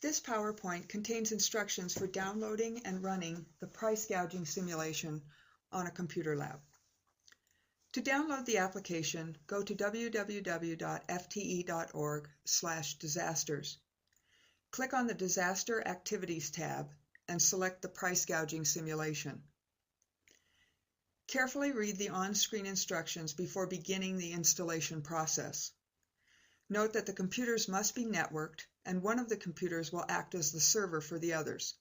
This PowerPoint contains instructions for downloading and running the price gouging simulation on a computer lab. To download the application, go to www.fte.org/disasters. Click on the Disaster Activities tab and select the price gouging simulation. Carefully read the on-screen instructions before beginning the installation process. Note that the computers must be networked, and one of the computers will act as the server for the others.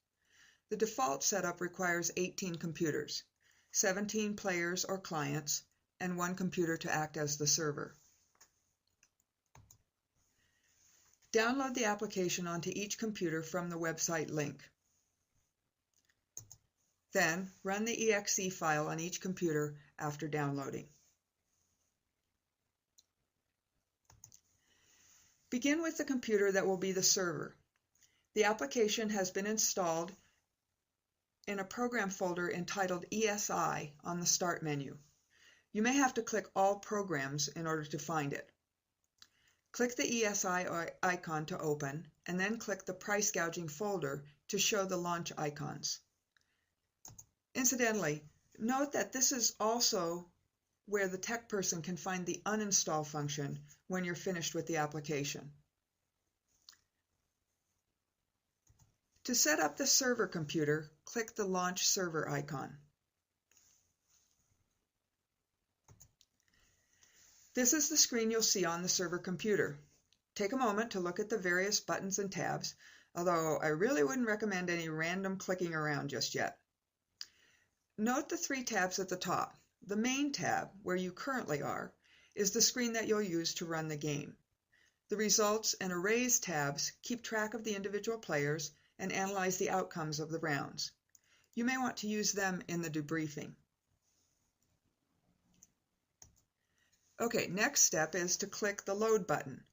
The default setup requires 18 computers, 17 players or clients, and one computer to act as the server. Download the application onto each computer from the website link. Then, run the exe file on each computer after downloading. Begin with the computer that will be the server. The application has been installed in a program folder entitled ESI on the Start menu. You may have to click All Programs in order to find it. Click the ESI icon to open, and then click the Price Gouging folder to show the launch icons. Incidentally, note that this is also where the tech person can find the uninstall function when you're finished with the application. To set up the server computer, click the Launch Server icon. This is the screen you'll see on the server computer. Take a moment to look at the various buttons and tabs, although I really wouldn't recommend any random clicking around just yet. Note the three tabs at the top. The main tab, where you currently are, is the screen that you'll use to run the game. The Results and Arrays tabs keep track of the individual players and analyze the outcomes of the rounds. You may want to use them in the debriefing. Okay, next step is to click the Load button.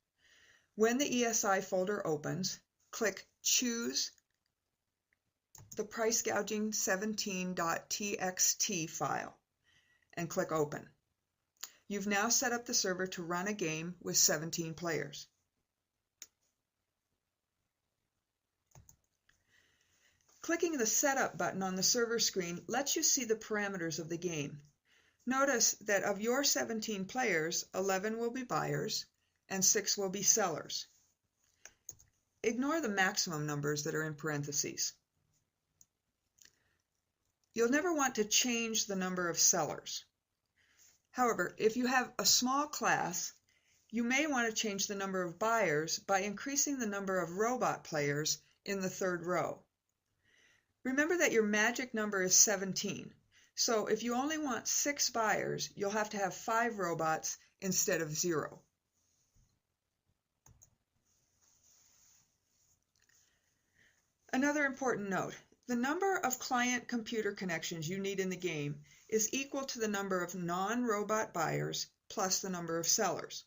When the ESI folder opens, click Choose the Price Gouging 17.txt file and click Open. You've now set up the server to run a game with 17 players. Clicking the Setup button on the server screen lets you see the parameters of the game. Notice that of your 17 players, 11 will be buyers and 6 will be sellers. Ignore the maximum numbers that are in parentheses. You'll never want to change the number of sellers. However, if you have a small class, you may want to change the number of buyers by increasing the number of robot players in the third row. Remember that your magic number is 17, so if you only want 6 buyers, you'll have to have 5 robots instead of 0. Another important note. The number of client computer connections you need in the game is equal to the number of non-robot buyers plus the number of sellers.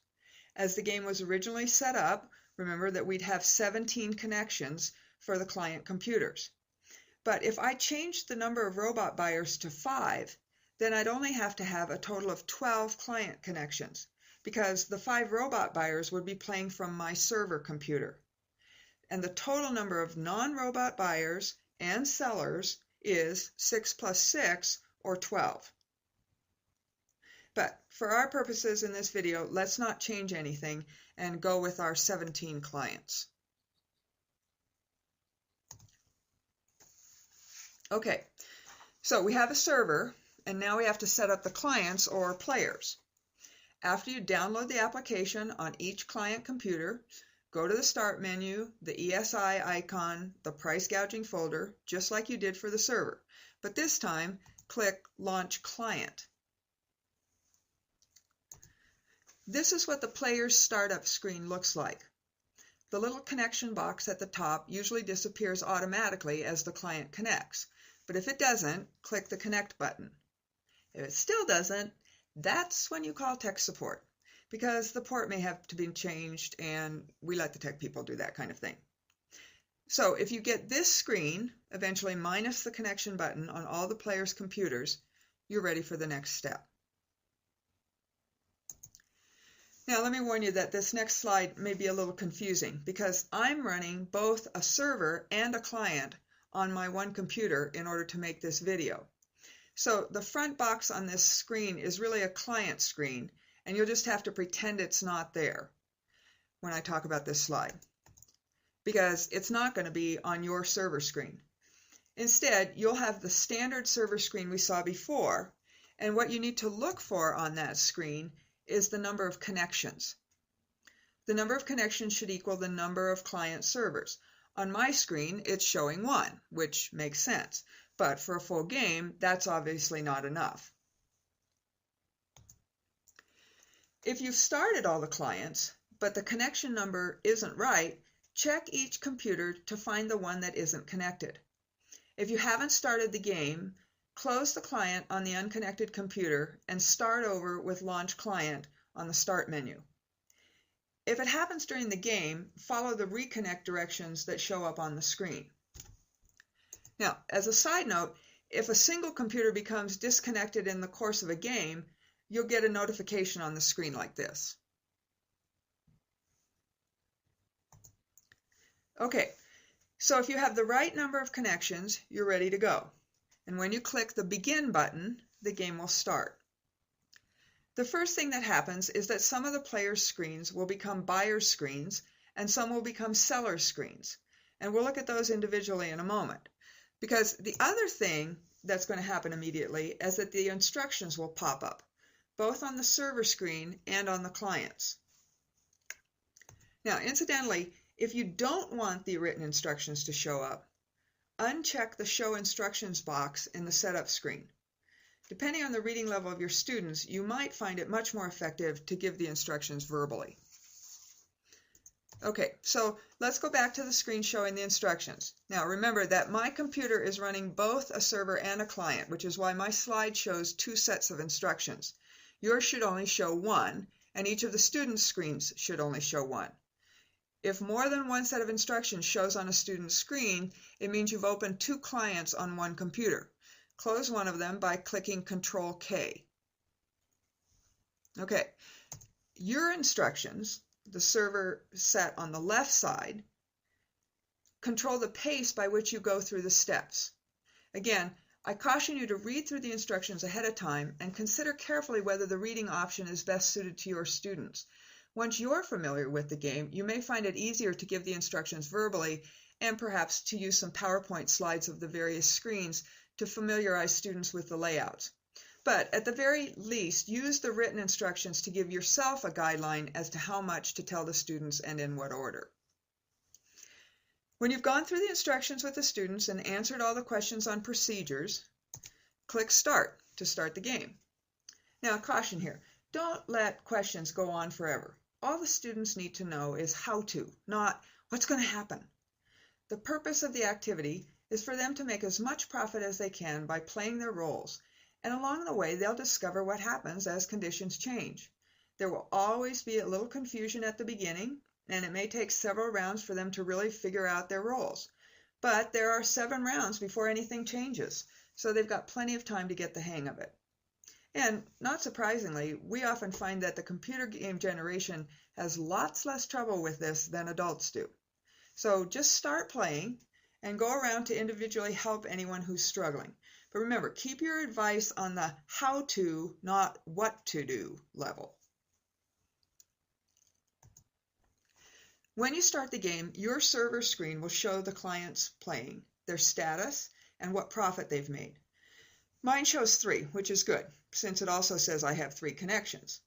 As the game was originally set up, remember that we'd have 17 connections for the client computers. But if I changed the number of robot buyers to 5, then I'd only have to have a total of 12 client connections, because the 5 robot buyers would be playing from my server computer. And the total number of non-robot buyers and sellers is 6 plus 6, or 12. But for our purposes in this video, let's not change anything and go with our 17 clients. Okay, so we have a server, and now we have to set up the clients or players. After you download the application on each client computer, go to the Start menu, the ESI icon, the Price Gouging folder, just like you did for the server. But this time, click Launch Client. This is what the player's startup screen looks like. The little connection box at the top usually disappears automatically as the client connects. But if it doesn't, click the Connect button. If it still doesn't, that's when you call tech support, because the port may have to be changed, and we let the tech people do that kind of thing. So if you get this screen, eventually minus the connection button on all the players' computers, you're ready for the next step. Now let me warn you that this next slide may be a little confusing because I'm running both a server and a client on my one computer in order to make this video. So the front box on this screen is really a client screen, and you'll just have to pretend it's not there when I talk about this slide, because it's not going to be on your server screen. Instead, you'll have the standard server screen we saw before, and what you need to look for on that screen is the number of connections. The number of connections should equal the number of client servers. On my screen, it's showing 1, which makes sense, but for a full game, that's obviously not enough. If you've started all the clients, but the connection number isn't right, check each computer to find the one that isn't connected. If you haven't started the game, close the client on the unconnected computer and start over with Launch Client on the Start menu. If it happens during the game, follow the reconnect directions that show up on the screen. Now, as a side note, if a single computer becomes disconnected in the course of a game, you'll get a notification on the screen like this. Okay, so if you have the right number of connections, you're ready to go. And when you click the Begin button, the game will start. The first thing that happens is that some of the players' screens will become buyers' screens and some will become sellers' screens. And we'll look at those individually in a moment. Because the other thing that's going to happen immediately is that the instructions will pop up, both on the server screen and on the clients. Now, incidentally, if you don't want the written instructions to show up, uncheck the Show Instructions box in the setup screen. Depending on the reading level of your students, you might find it much more effective to give the instructions verbally. Okay, so let's go back to the screen showing the instructions. Now remember that my computer is running both a server and a client, which is why my slide shows 2 sets of instructions. Yours should only show 1, and each of the students' screens should only show 1. If more than one set of instructions shows on a student's screen, it means you've opened 2 clients on one computer. Close one of them by clicking Control-K. Okay, your instructions, the server set on the left side, control the pace by which you go through the steps. Again, I caution you to read through the instructions ahead of time and consider carefully whether the reading option is best suited to your students. Once you're familiar with the game, you may find it easier to give the instructions verbally and perhaps to use some PowerPoint slides of the various screens to familiarize students with the layouts. But at the very least, use the written instructions to give yourself a guideline as to how much to tell the students and in what order. When you've gone through the instructions with the students and answered all the questions on procedures, click Start to start the game. Now, caution here, don't let questions go on forever. All the students need to know is how to, not what's going to happen. The purpose of the activity is for them to make as much profit as they can by playing their roles, and along the way they'll discover what happens as conditions change. There will always be a little confusion at the beginning, and it may take several rounds for them to really figure out their roles. But there are 7 rounds before anything changes, so they've got plenty of time to get the hang of it. And not surprisingly, we often find that the computer game generation has lots less trouble with this than adults do. So just start playing and go around to individually help anyone who's struggling. But remember, keep your advice on the how to, not what to do level. When you start the game, your server screen will show the clients playing, their status, and what profit they've made. Mine shows 3, which is good, since it also says I have 3 connections.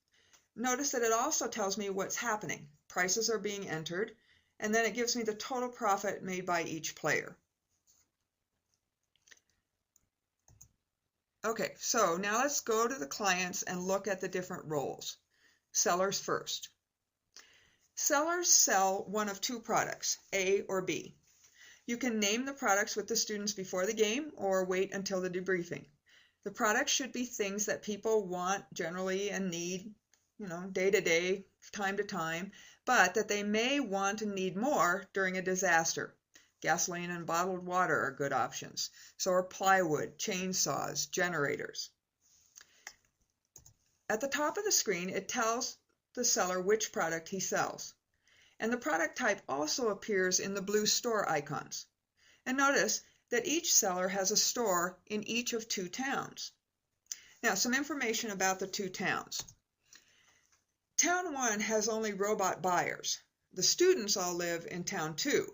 Notice that it also tells me what's happening. Prices are being entered, and then it gives me the total profit made by each player. Okay, so now let's go to the clients and look at the different roles. Sellers first. Sellers sell one of 2 products, A or B. You can name the products with the students before the game or wait until the debriefing. The products should be things that people want generally and need, day to day, time to time, but that they may want and need more during a disaster. Gasoline and bottled water are good options. So are plywood, chainsaws, generators. At the top of the screen, it tells the seller which product he sells. And the product type also appears in the blue store icons. And notice that each seller has a store in each of 2 towns. Now, some information about the 2 towns. Town 1 has only robot buyers. The students all live in Town 2.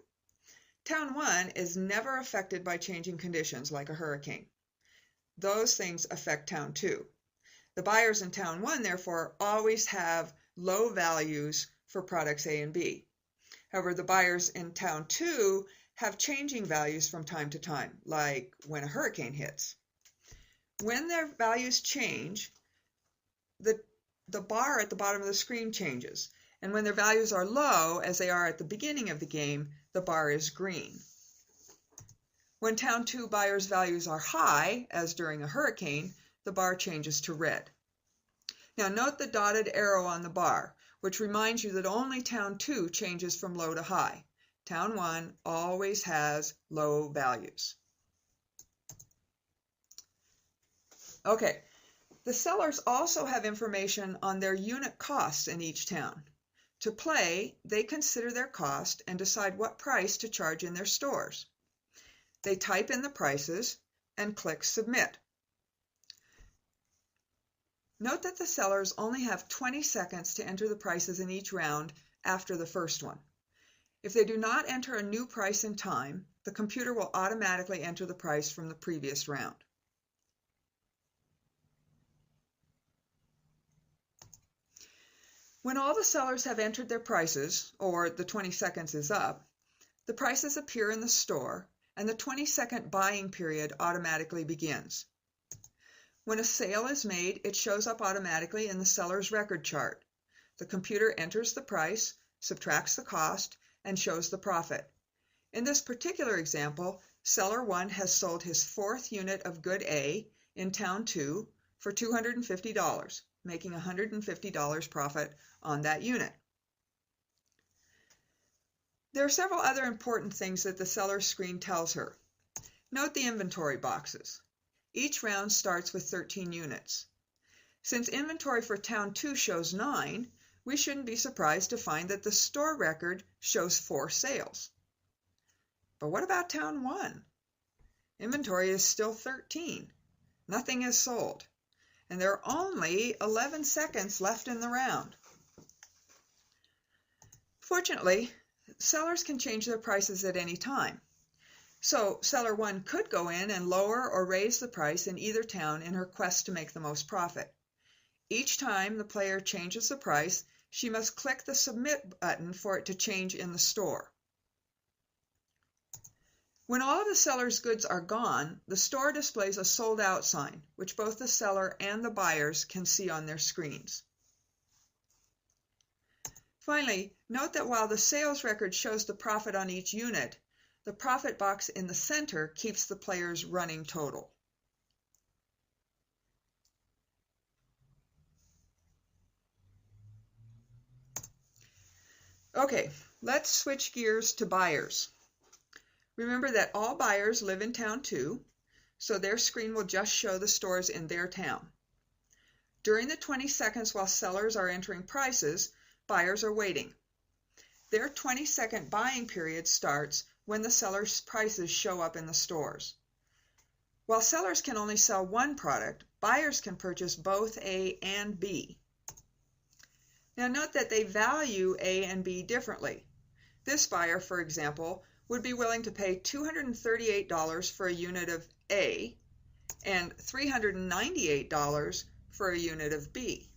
Town 1 is never affected by changing conditions like a hurricane. Those things affect Town 2. The buyers in Town 1, therefore, always have low values for products A and B. However, the buyers in Town 2 have changing values from time to time, like when a hurricane hits. When their values change, the bar at the bottom of the screen changes, and when their values are low, as they are at the beginning of the game, the bar is green. When Town 2 buyers' values are high, as during a hurricane, the bar changes to red. Now note the dotted arrow on the bar, which reminds you that only Town 2 changes from low to high. Town 1 always has low values. Okay, the sellers also have information on their unit costs in each town. To play, they consider their cost and decide what price to charge in their stores. They type in the prices and click Submit. Note that the sellers only have 20 seconds to enter the prices in each round after the first one. If they do not enter a new price in time, the computer will automatically enter the price from the previous round. When all the sellers have entered their prices, or the 20 seconds is up, the prices appear in the store and the 20-second buying period automatically begins. When a sale is made, it shows up automatically in the seller's record chart. The computer enters the price, subtracts the cost, and shows the profit. In this particular example, Seller 1 has sold his 4th unit of good A in Town 2 for $250, making $150 profit on that unit. There are several other important things that the seller's screen tells her. Note the inventory boxes. Each round starts with 13 units. Since inventory for Town 2 shows 9, we shouldn't be surprised to find that the store record shows 4 sales. But what about Town 1? Inventory is still 13. Nothing is sold. And there are only 11 seconds left in the round. Fortunately, sellers can change their prices at any time. So Seller 1 could go in and lower or raise the price in either town in her quest to make the most profit. Each time the player changes the price, she must click the Submit button for it to change in the store. When all of the seller's goods are gone, the store displays a sold out sign, which both the seller and the buyers can see on their screens. Finally, note that while the sales record shows the profit on each unit, the profit box in the center keeps the player's running total. Okay, let's switch gears to buyers. Remember that all buyers live in Town 2, so their screen will just show the stores in their town. During the 20 seconds while sellers are entering prices, buyers are waiting. Their 20-second buying period starts when the seller's prices show up in the stores. While sellers can only sell one product, buyers can purchase both A and B. Now note that they value A and B differently. This buyer, for example, would be willing to pay $238 for a unit of A and $398 for a unit of B.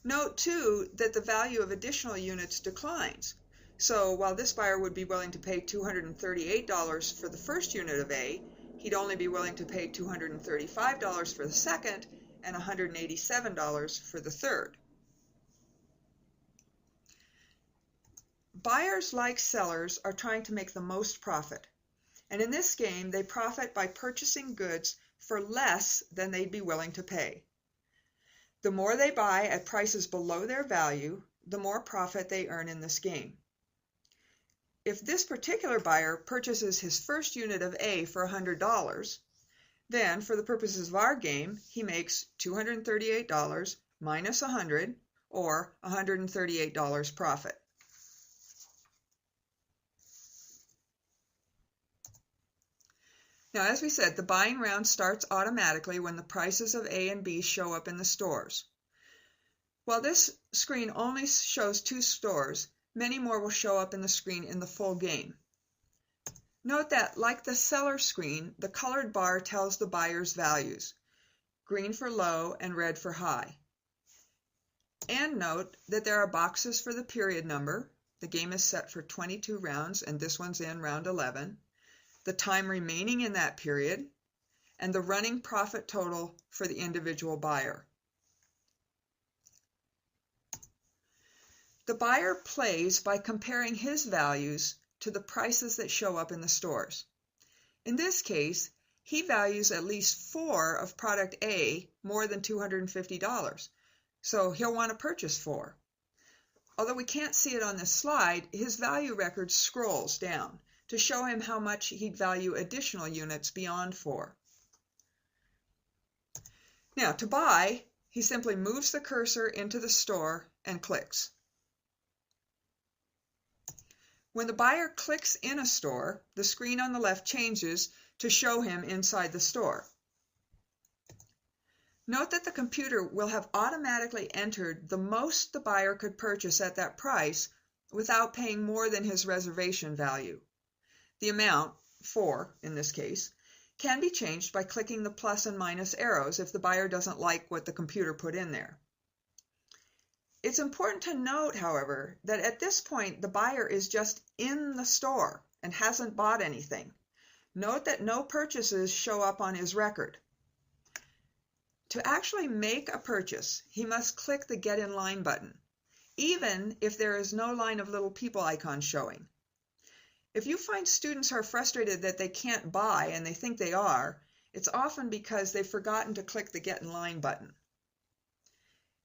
Note, too, that the value of additional units declines. So while this buyer would be willing to pay $238 for the first unit of A, he'd only be willing to pay $235 for the second and $187 for the third. Buyers, like sellers, are trying to make the most profit. And in this game, they profit by purchasing goods for less than they'd be willing to pay. The more they buy at prices below their value, the more profit they earn in this game. If this particular buyer purchases his first unit of A for $100, then for the purposes of our game, he makes $238 minus $100, or $138 profit. Now, as we said, the buying round starts automatically when the prices of A and B show up in the stores. While this screen only shows 2 stores, many more will show up in the screen in the full game. Note that, like the seller screen, the colored bar tells the buyer's values, green for low and red for high. And note that there are boxes for the period number. The game is set for 22 rounds, and this one's in round 11. The time remaining in that period, and the running profit total for the individual buyer. The buyer plays by comparing his values to the prices that show up in the stores. In this case, he values at least 4 of product A more than $250, so he'll want to purchase 4. Although we can't see it on this slide, his value record scrolls down to show him how much he'd value additional units beyond 4. Now, to buy, he simply moves the cursor into the store and clicks. When the buyer clicks in a store, the screen on the left changes to show him inside the store. Note that the computer will have automatically entered the most the buyer could purchase at that price without paying more than his reservation value. The amount, 4 in this case, can be changed by clicking the plus and minus arrows if the buyer doesn't like what the computer put in there. It's important to note, however, that at this point the buyer is just in the store and hasn't bought anything. Note that no purchases show up on his record. To actually make a purchase, he must click the Get in Line button, even if there is no line of little people icons showing. If you find students are frustrated that they can't buy and they think they are, it's often because they've forgotten to click the Get in Line button.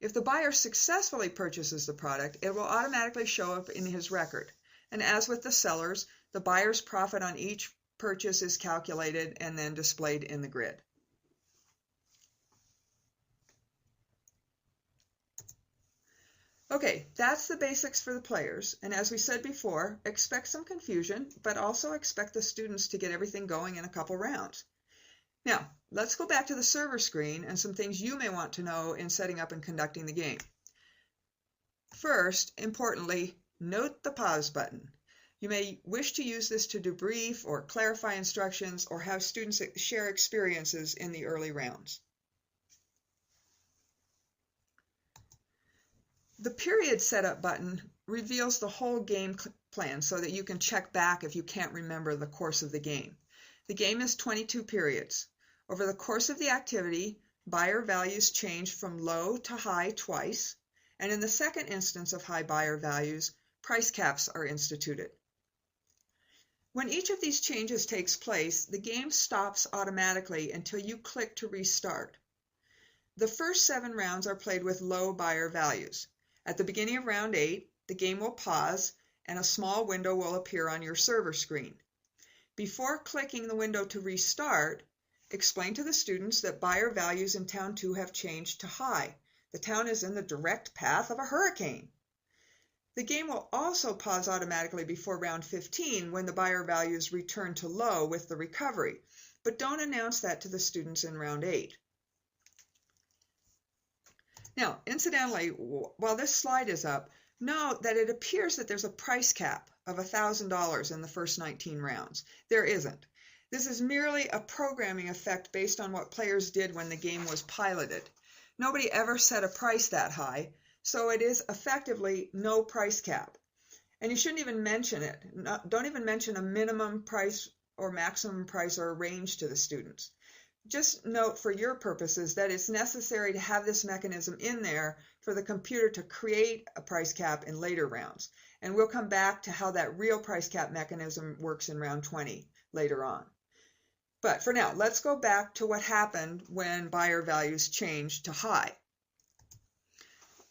If the buyer successfully purchases the product, it will automatically show up in his record. And as with the sellers, the buyer's profit on each purchase is calculated and then displayed in the grid. Okay, that's the basics for the players, and as we said before, expect some confusion, but also expect the students to get everything going in a couple rounds. Now, let's go back to the server screen and some things you may want to know in setting up and conducting the game. First, importantly, note the pause button. You may wish to use this to debrief or clarify instructions or have students share experiences in the early rounds. The period setup button reveals the whole game plan so that you can check back if you can't remember the course of the game. The game is 22 periods. Over the course of the activity, buyer values change from low to high twice, and in the second instance of high buyer values, price caps are instituted. When each of these changes takes place, the game stops automatically until you click to restart. The first 7 rounds are played with low buyer values. At the beginning of round 8, the game will pause and a small window will appear on your server screen. Before clicking the window to restart, explain to the students that buyer values in Town 2 have changed to high. The town is in the direct path of a hurricane. The game will also pause automatically before round 15 when the buyer values return to low with the recovery, but don't announce that to the students in round 8. Now, incidentally, while this slide is up, note that it appears that there's a price cap of $1,000 in the first 19 rounds. There isn't. This is merely a programming effect based on what players did when the game was piloted. Nobody ever set a price that high, so it is effectively no price cap. And you shouldn't even mention it. Don't even mention a minimum price or maximum price or a range to the students. Just note for your purposes that it's necessary to have this mechanism in there for the computer to create a price cap in later rounds. And we'll come back to how that real price cap mechanism works in round 20 later on. But for now, let's go back to what happened when buyer values changed to high.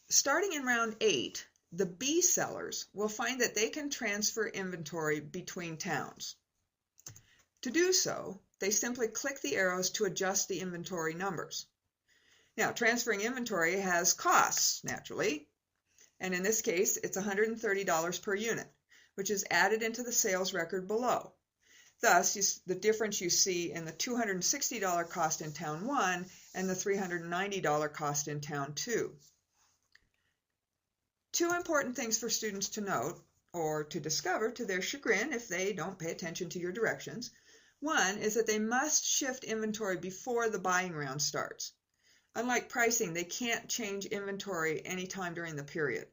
Starting in round 8, the B sellers will find that they can transfer inventory between towns. To do so, they simply click the arrows to adjust the inventory numbers. Now, transferring inventory has costs, naturally. and in this case, it's $130 per unit, which is added into the sales record below. Thus, the difference you see in the $260 cost in Town 1 and the $390 cost in Town 2. Two important things for students to note, or to discover to their chagrin if they don't pay attention to your directions. One is that they must shift inventory before the buying round starts. Unlike pricing, they can't change inventory anytime during the period.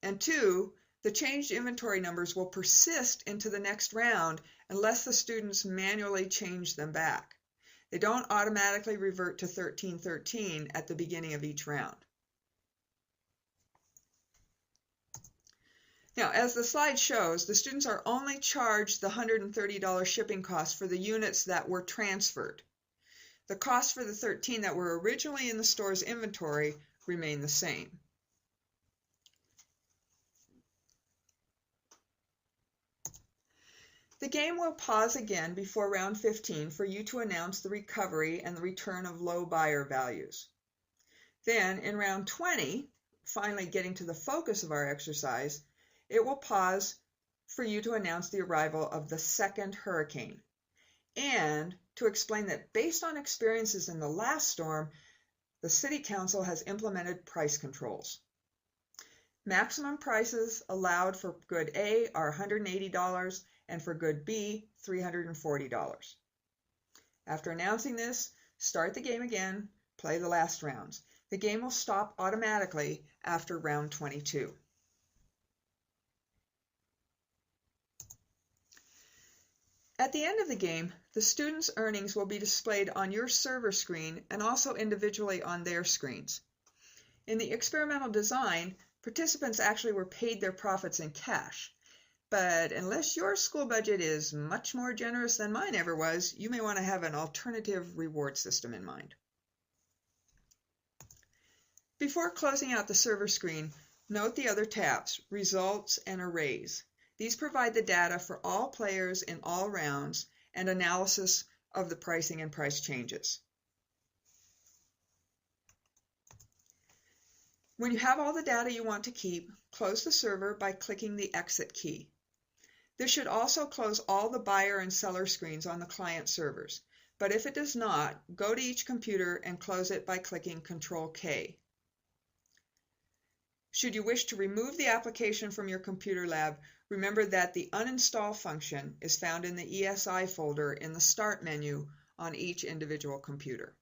And two, the changed inventory numbers will persist into the next round unless the students manually change them back. They don't automatically revert to 1313 at the beginning of each round. Now, as the slide shows, the students are only charged the $130 shipping cost for the units that were transferred. The costs for the 13 that were originally in the store's inventory remain the same. The game will pause again before round 15 for you to announce the recovery and the return of low buyer values. Then, in round 20, finally getting to the focus of our exercise, it will pause for you to announce the arrival of the second hurricane, and to explain that based on experiences in the last storm, the City Council has implemented price controls. Maximum prices allowed for good A are $180 and for good B, $340. After announcing this, start the game again, play the last rounds. The game will stop automatically after round 22. At the end of the game, the students' earnings will be displayed on your server screen and also individually on their screens. In the experimental design, participants actually were paid their profits in cash. But unless your school budget is much more generous than mine ever was, you may want to have an alternative reward system in mind. Before closing out the server screen, note the other tabs, Results and Arrays. These provide the data for all players in all rounds and analysis of the pricing and price changes. When you have all the data you want to keep, close the server by clicking the Exit key. This should also close all the buyer and seller screens on the client servers, but if it does not, go to each computer and close it by clicking Control-K. Should you wish to remove the application from your computer lab, remember that the uninstall function is found in the ESI folder in the Start menu on each individual computer.